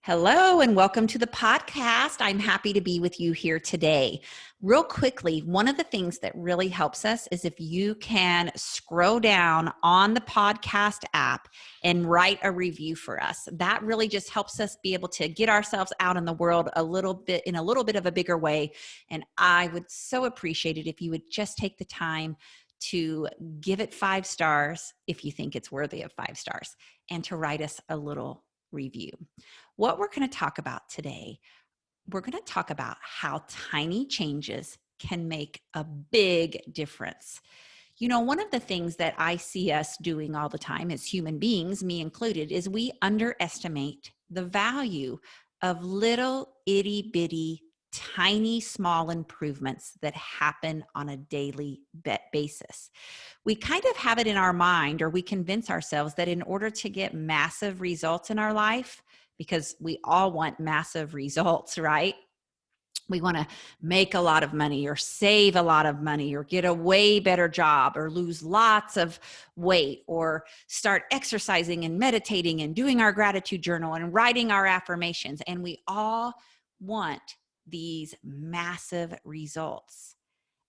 Hello and welcome to the podcast. I'm happy to be with you here today. Real quickly, one of the things that really helps us is if you can scroll down on the podcast app and write a review for us. That really just helps us be able to get ourselves out in the world a little bit of a bigger way. And I would so appreciate it if you would just take the time to give it 5 stars if you think it's worthy of 5 stars and to write us a little review. What we're going to talk about today, we're going to talk about how tiny changes can make a big difference. You know, one of the things that I see us doing all the time as human beings, me included, is we underestimate the value of little itty bitty, tiny, small improvements that happen on a daily basis. We kind of have it in our mind, or we convince ourselves that in order to get massive results in our life, because we all want massive results, right? We want to make a lot of money or save a lot of money or get a way better job or lose lots of weight or start exercising and meditating and doing our gratitude journal and writing our affirmations. And we all want these massive results.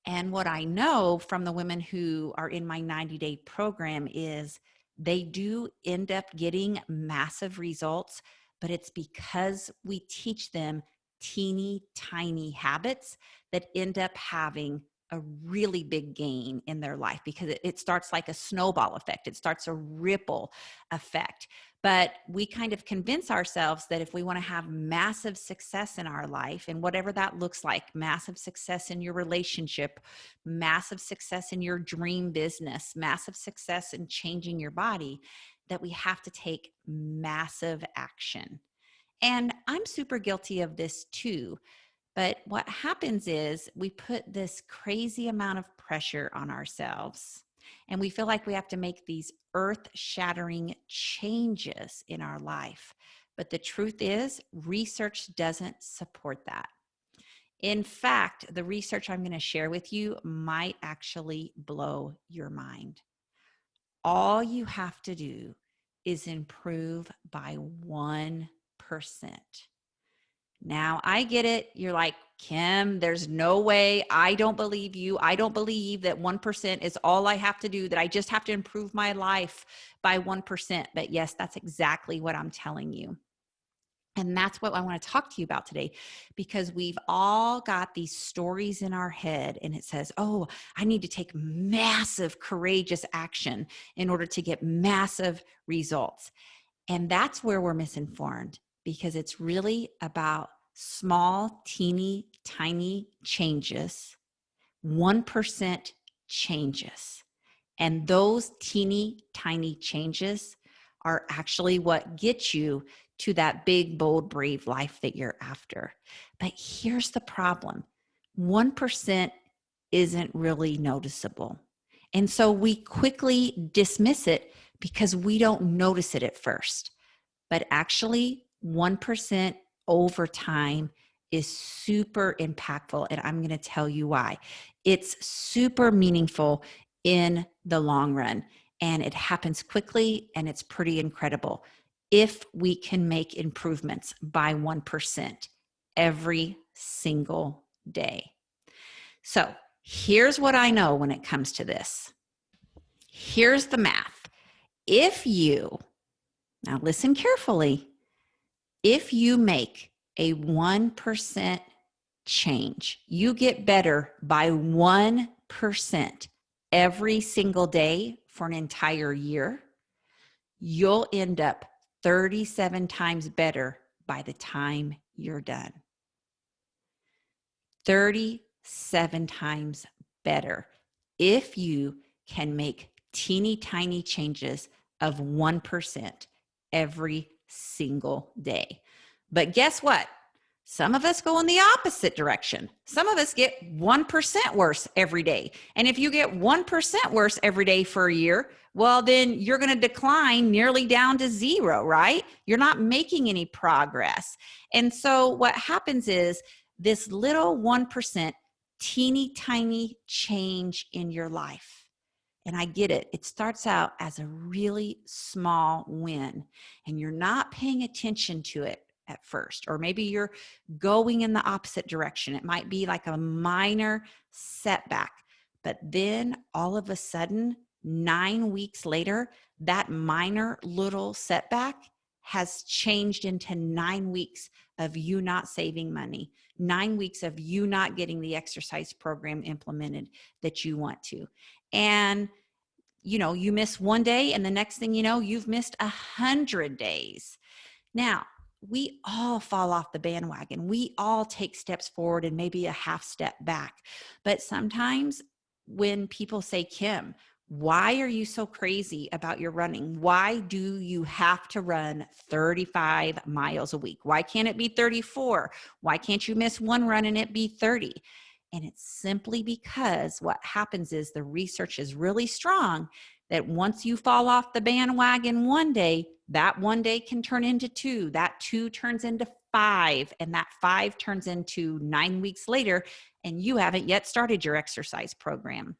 And what I know from the women who are in my 90-day program is they do end up getting massive results, but it's because we teach them teeny tiny habits that end up having a really big gain in their life, because it starts like a snowball effect. It starts a ripple effect. But we kind of convince ourselves that if we want to have massive success in our life, and whatever that looks like, massive success in your relationship, massive success in your dream business, massive success in changing your body, that we have to take massive action. And I'm super guilty of this too. But what happens is we put this crazy amount of pressure on ourselves, and we feel like we have to make these earth-shattering changes in our life. But the truth is, research doesn't support that. In fact, the research I'm going to share with you might actually blow your mind. All you have to do is improve by 1%. Now, I get it. You're like, Kim, there's no way. I don't believe you. I don't believe that 1% is all I have to do, that I just have to improve my life by 1%. But yes, that's exactly what I'm telling you. And that's what I want to talk to you about today, because we've all got these stories in our head and it says, oh, I need to take massive, courageous action in order to get massive results. And that's where we're misinformed, because it's really about small, teeny, tiny changes, 1% changes. And those teeny, tiny changes are actually what gets you to that big, bold, brave life that you're after. But here's the problem. 1% isn't really noticeable. And so we quickly dismiss it because we don't notice it at first. But actually, 1% over time is super impactful, and I'm going to tell you why. It's super meaningful in the long run, and it happens quickly, and it's pretty incredible if we can make improvements by 1% every single day. So here's what I know when it comes to this. Here's the math. Now listen carefully, if you make a 1% change, you get better by 1% every single day for an entire year, you'll end up 37 times better by the time you're done. 37 times better if you can make teeny tiny changes of 1% every single day. But guess what? Some of us go in the opposite direction. Some of us get 1% worse every day. And if you get 1% worse every day for a year, well, then you're going to decline nearly down to 0, right? You're not making any progress. And so what happens is this little 1% teeny tiny change in your life. And I get it. It starts out as a really small win, and you're not paying attention to it at first, or maybe you're going in the opposite direction. It might be like a minor setback, but then all of a sudden, 9 weeks later, that minor little setback has changed into 9 weeks of you not saving money, 9 weeks of you not getting the exercise program implemented that you want to. And you miss one day, and the next thing you know, you've missed 100 days. Now, we all fall off the bandwagon. We all take steps forward and maybe a half step back. But sometimes when people say, Kim, why are you so crazy about your running? Why do you have to run 35 miles a week? Why can't it be 34? Why can't you miss one run and it be 30? And it's simply because what happens is the research is really strong that once you fall off the bandwagon one day, that one day can turn into two, that two turns into five, and that five turns into 9 weeks later, and you haven't yet started your exercise program.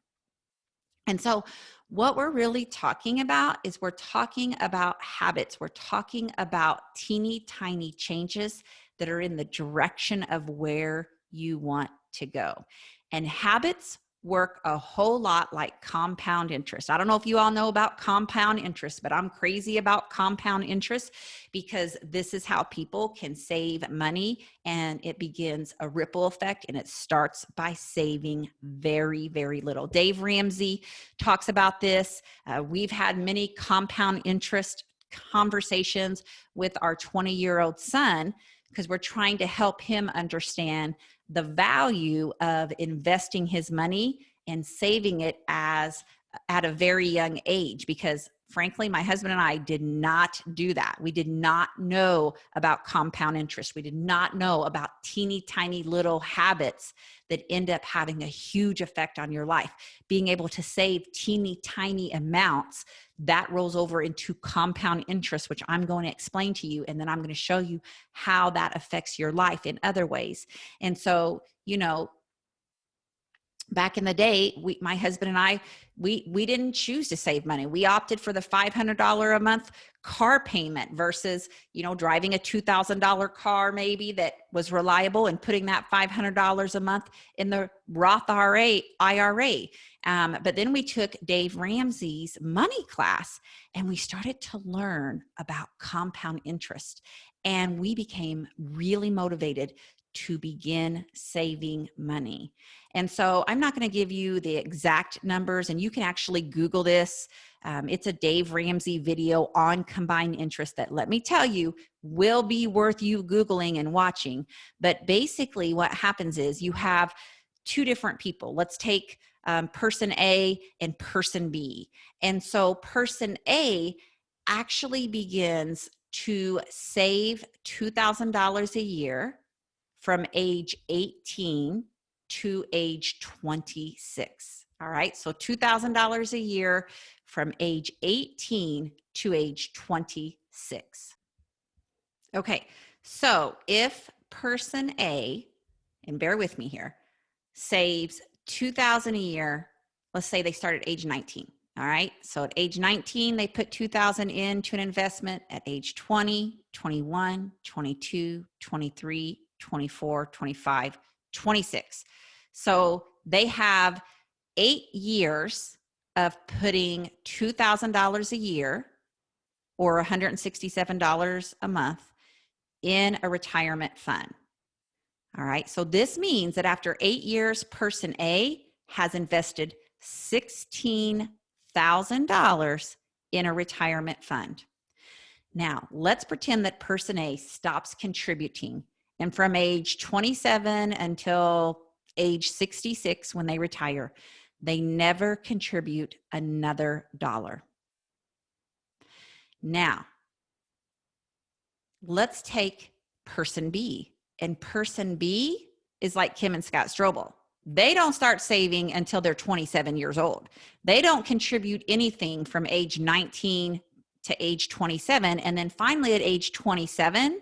And so what we're really talking about is we're talking about habits. We're talking about teeny tiny changes that are in the direction of where you want to go. And habits work a whole lot like compound interest. I don't know if you all know about compound interest, but I'm crazy about compound interest because this is how people can save money, and it begins a ripple effect, and it starts by saving very, very little. Dave Ramsey talks about this. We've had many compound interest conversations with our 20-year-old son because we're trying to help him understand the value of investing his money and saving it at a very young age, because frankly, my husband and I did not do that. We did not know about compound interest. We did not know about teeny tiny little habits that end up having a huge effect on your life. Being able to save teeny tiny amounts, that rolls over into compound interest, which I'm going to explain to you. And then I'm going to show you how that affects your life in other ways. And so, back in the day, my husband and I, we didn't choose to save money. We opted for the $500 a month car payment versus, driving a $2,000 car maybe that was reliable and putting that $500 a month in the Roth IRA. But then we took Dave Ramsey's money class and we started to learn about compound interest. And we became really motivated to begin saving money. And so I'm not going to give you the exact numbers, and you can actually Google this. It's a Dave Ramsey video on combined interest that, let me tell you, will be worth you Googling and watching. But basically what happens is you have two different people. Let's take person A and person B. And so person A actually begins to save $2,000 a year from age 18 to age 26. All right. So $2,000 a year from age 18 to age 26. Okay. So if person A, and bear with me here, saves $2,000 a year, let's say they start at age 19. All right. So at age 19, they put $2,000 into an investment. At age 20, 21, 22, 23, 24, 25, 26. So they have 8 years of putting $2,000 a year or $167 a month in a retirement fund. All right. So this means that after 8 years, person A has invested $16,000 in a retirement fund. Now, let's pretend that person A stops contributing, and from age 27 until age 66, when they retire, they never contribute another dollar. Now, let's take person B. And person B is like Kim and Scott Strobel. They don't start saving until they're 27 years old. They don't contribute anything from age 19 to age 27. And then finally at age 27,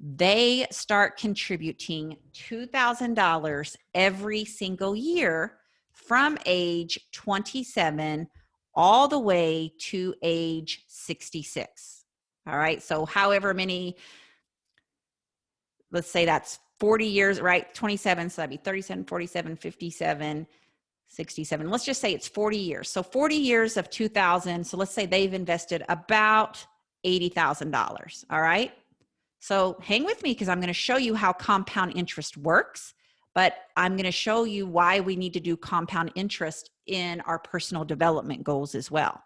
they start contributing $2,000 every single year from age 27 all the way to age 66. All right. So however many let's say that's 40 years, right? 27, so that'd be 37, 47, 57, 67. Let's just say it's 40 years. So 40 years of 2000. So let's say they've invested about $80,000. All right. So hang with me because I'm going to show you how compound interest works, but I'm going to show you why we need to do compound interest in our personal development goals as well.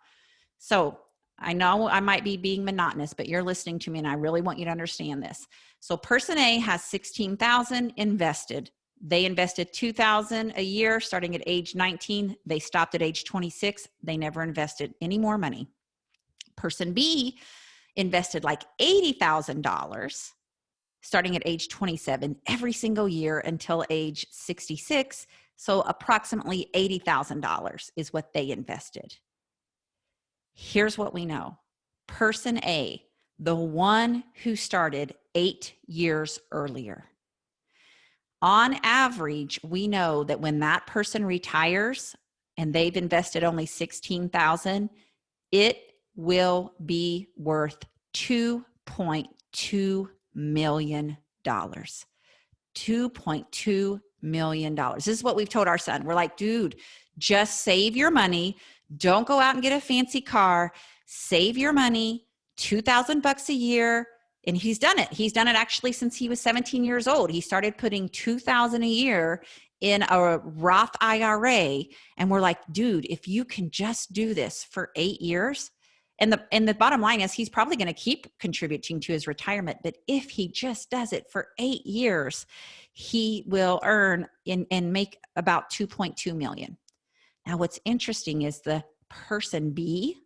So I know I might be being monotonous, but you're listening to me and I really want you to understand this. So person A has 16,000 invested. They invested 2,000 a year starting at age 19. They stopped at age 26. They never invested any more money. Person B invested like $80,000 starting at age 27 every single year until age 66. So approximately $80,000 is what they invested. Here's what we know. Person A, the one who started 8 years earlier. On average, we know that when that person retires and they've invested only $16,000, it will be worth $2.2 million. $2.2 million. This is what we've told our son. We're like, dude, just save your money. Don't go out and get a fancy car. Save your money, $2,000 a year. And he's done it. He's done it actually since he was 17 years old. He started putting $2,000 a year in a Roth IRA. And we're like, dude, if you can just do this for 8 years, and the bottom line is he's probably going to keep contributing to his retirement. But if he just does it for 8 years, he will earn and make about 2.2 million. Now, what's interesting is the person B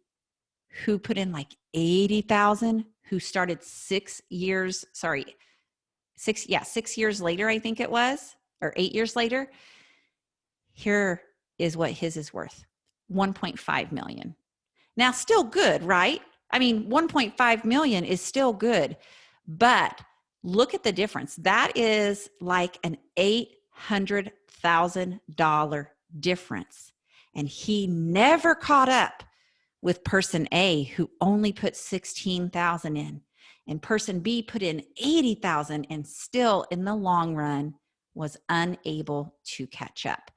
who put in like 80,000, who started 6 years later, I think it was, or 8 years later. Here is what his is worth, 1.5 million. Now, still good, right? I mean, 1.5 million is still good, but look at the difference. That is like an $800,000 difference. And he never caught up with person A, who only put 16,000 in, and person B put in 80,000 and still in the long run was unable to catch up.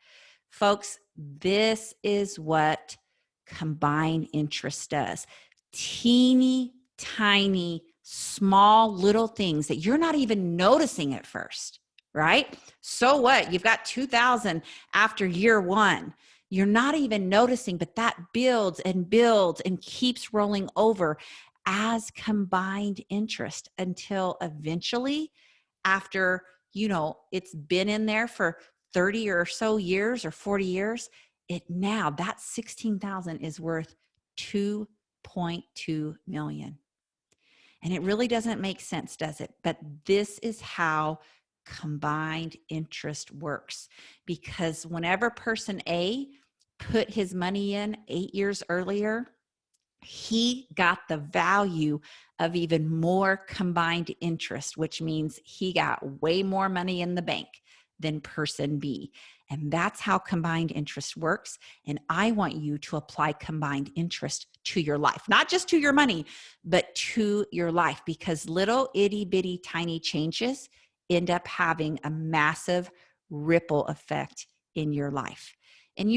Folks, this is what combined interest does. Teeny tiny, small little things that you're not even noticing at first, right? So what? You've got 2,000 after year one. You're not even noticing, but that builds and builds and keeps rolling over as combined interest until eventually, after, it's been in there for 30 or so years or 40 years, that 16,000 is worth 2.2 million. And it really doesn't make sense, does it? But this is how combined interest works, because whenever person A put his money in 8 years earlier, he got the value of even more combined interest, which means he got way more money in the bank than person B. And that's how combined interest works. And I want you to apply combined interest to your life, not just to your money, but to your life, because little itty bitty tiny changes end up having a massive ripple effect in your life. And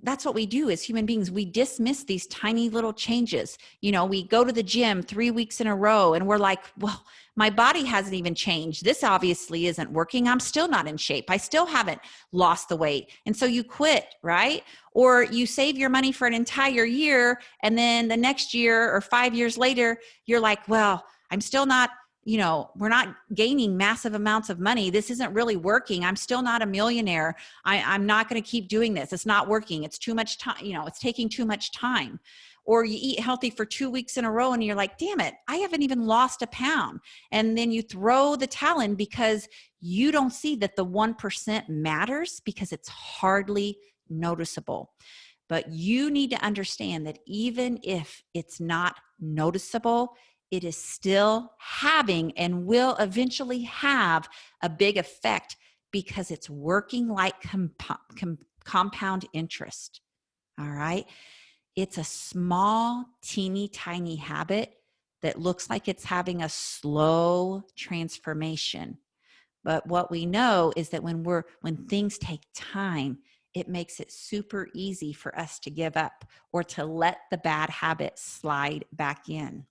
that's what we do as human beings. We dismiss these tiny little changes. We go to the gym 3 weeks in a row and we're like, well, my body hasn't even changed. This obviously isn't working. I'm still not in shape. I still haven't lost the weight. And so you quit, right? Or you save your money for an entire year. And then the next year or 5 years later, you're like, well, I'm still not, we're not gaining massive amounts of money. This isn't really working. I'm still not a millionaire. I'm not going to keep doing this. It's not working. It's too much time. It's taking too much time. Or you eat healthy for 2 weeks in a row and you're like, damn it, I haven't even lost a pound. And then you throw the towel in because you don't see that the 1% matters, because it's hardly noticeable. But you need to understand that even if it's not noticeable, it is still having and will eventually have a big effect, because it's working like compound interest. All right. It's a small, teeny tiny habit that looks like it's having a slow transformation. But what we know is that when things take time, it makes it super easy for us to give up or to let the bad habits slide back in.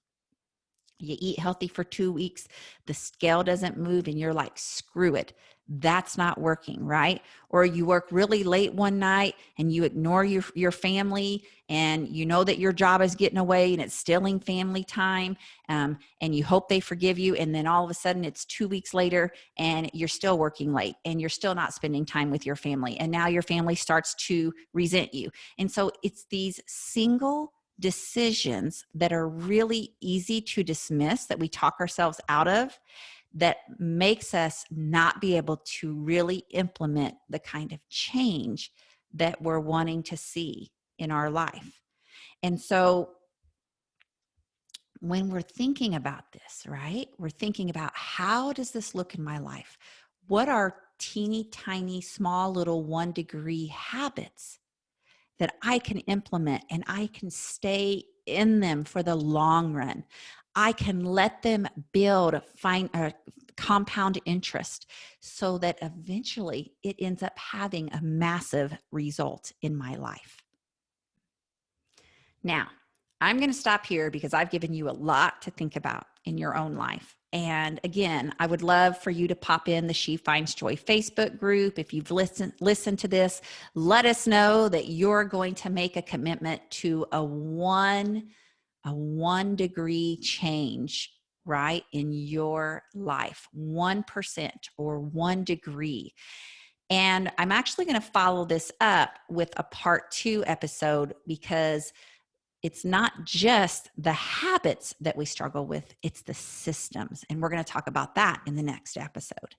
You eat healthy for 2 weeks, the scale doesn't move, and you're like, screw it. That's not working, right? Or you work really late one night and you ignore your family, and you know that your job is getting away and it's stealing family time, and you hope they forgive you. And then all of a sudden it's 2 weeks later and you're still working late and you're still not spending time with your family. And now your family starts to resent you. And so it's these single decisions that are really easy to dismiss, that we talk ourselves out of, that makes us not be able to really implement the kind of change that we're wanting to see in our life. And so when we're thinking about this, right, we're thinking about, how does this look in my life? What are teeny tiny, small little 1-degree habits that I can implement and I can stay in them for the long run? I can let them build compound interest so that eventually it ends up having a massive result in my life. Now, I'm going to stop here because I've given you a lot to think about in your own life. And again, I would love for you to pop in the She Finds Joy Facebook group. If you've listened to this, let us know that you're going to make a commitment to a 1-degree change, right, in your life, 1% or 1 degree. And I'm actually going to follow this up with a part 2 episode, because it's not just the habits that we struggle with, it's the systems. And we're going to talk about that in the next episode.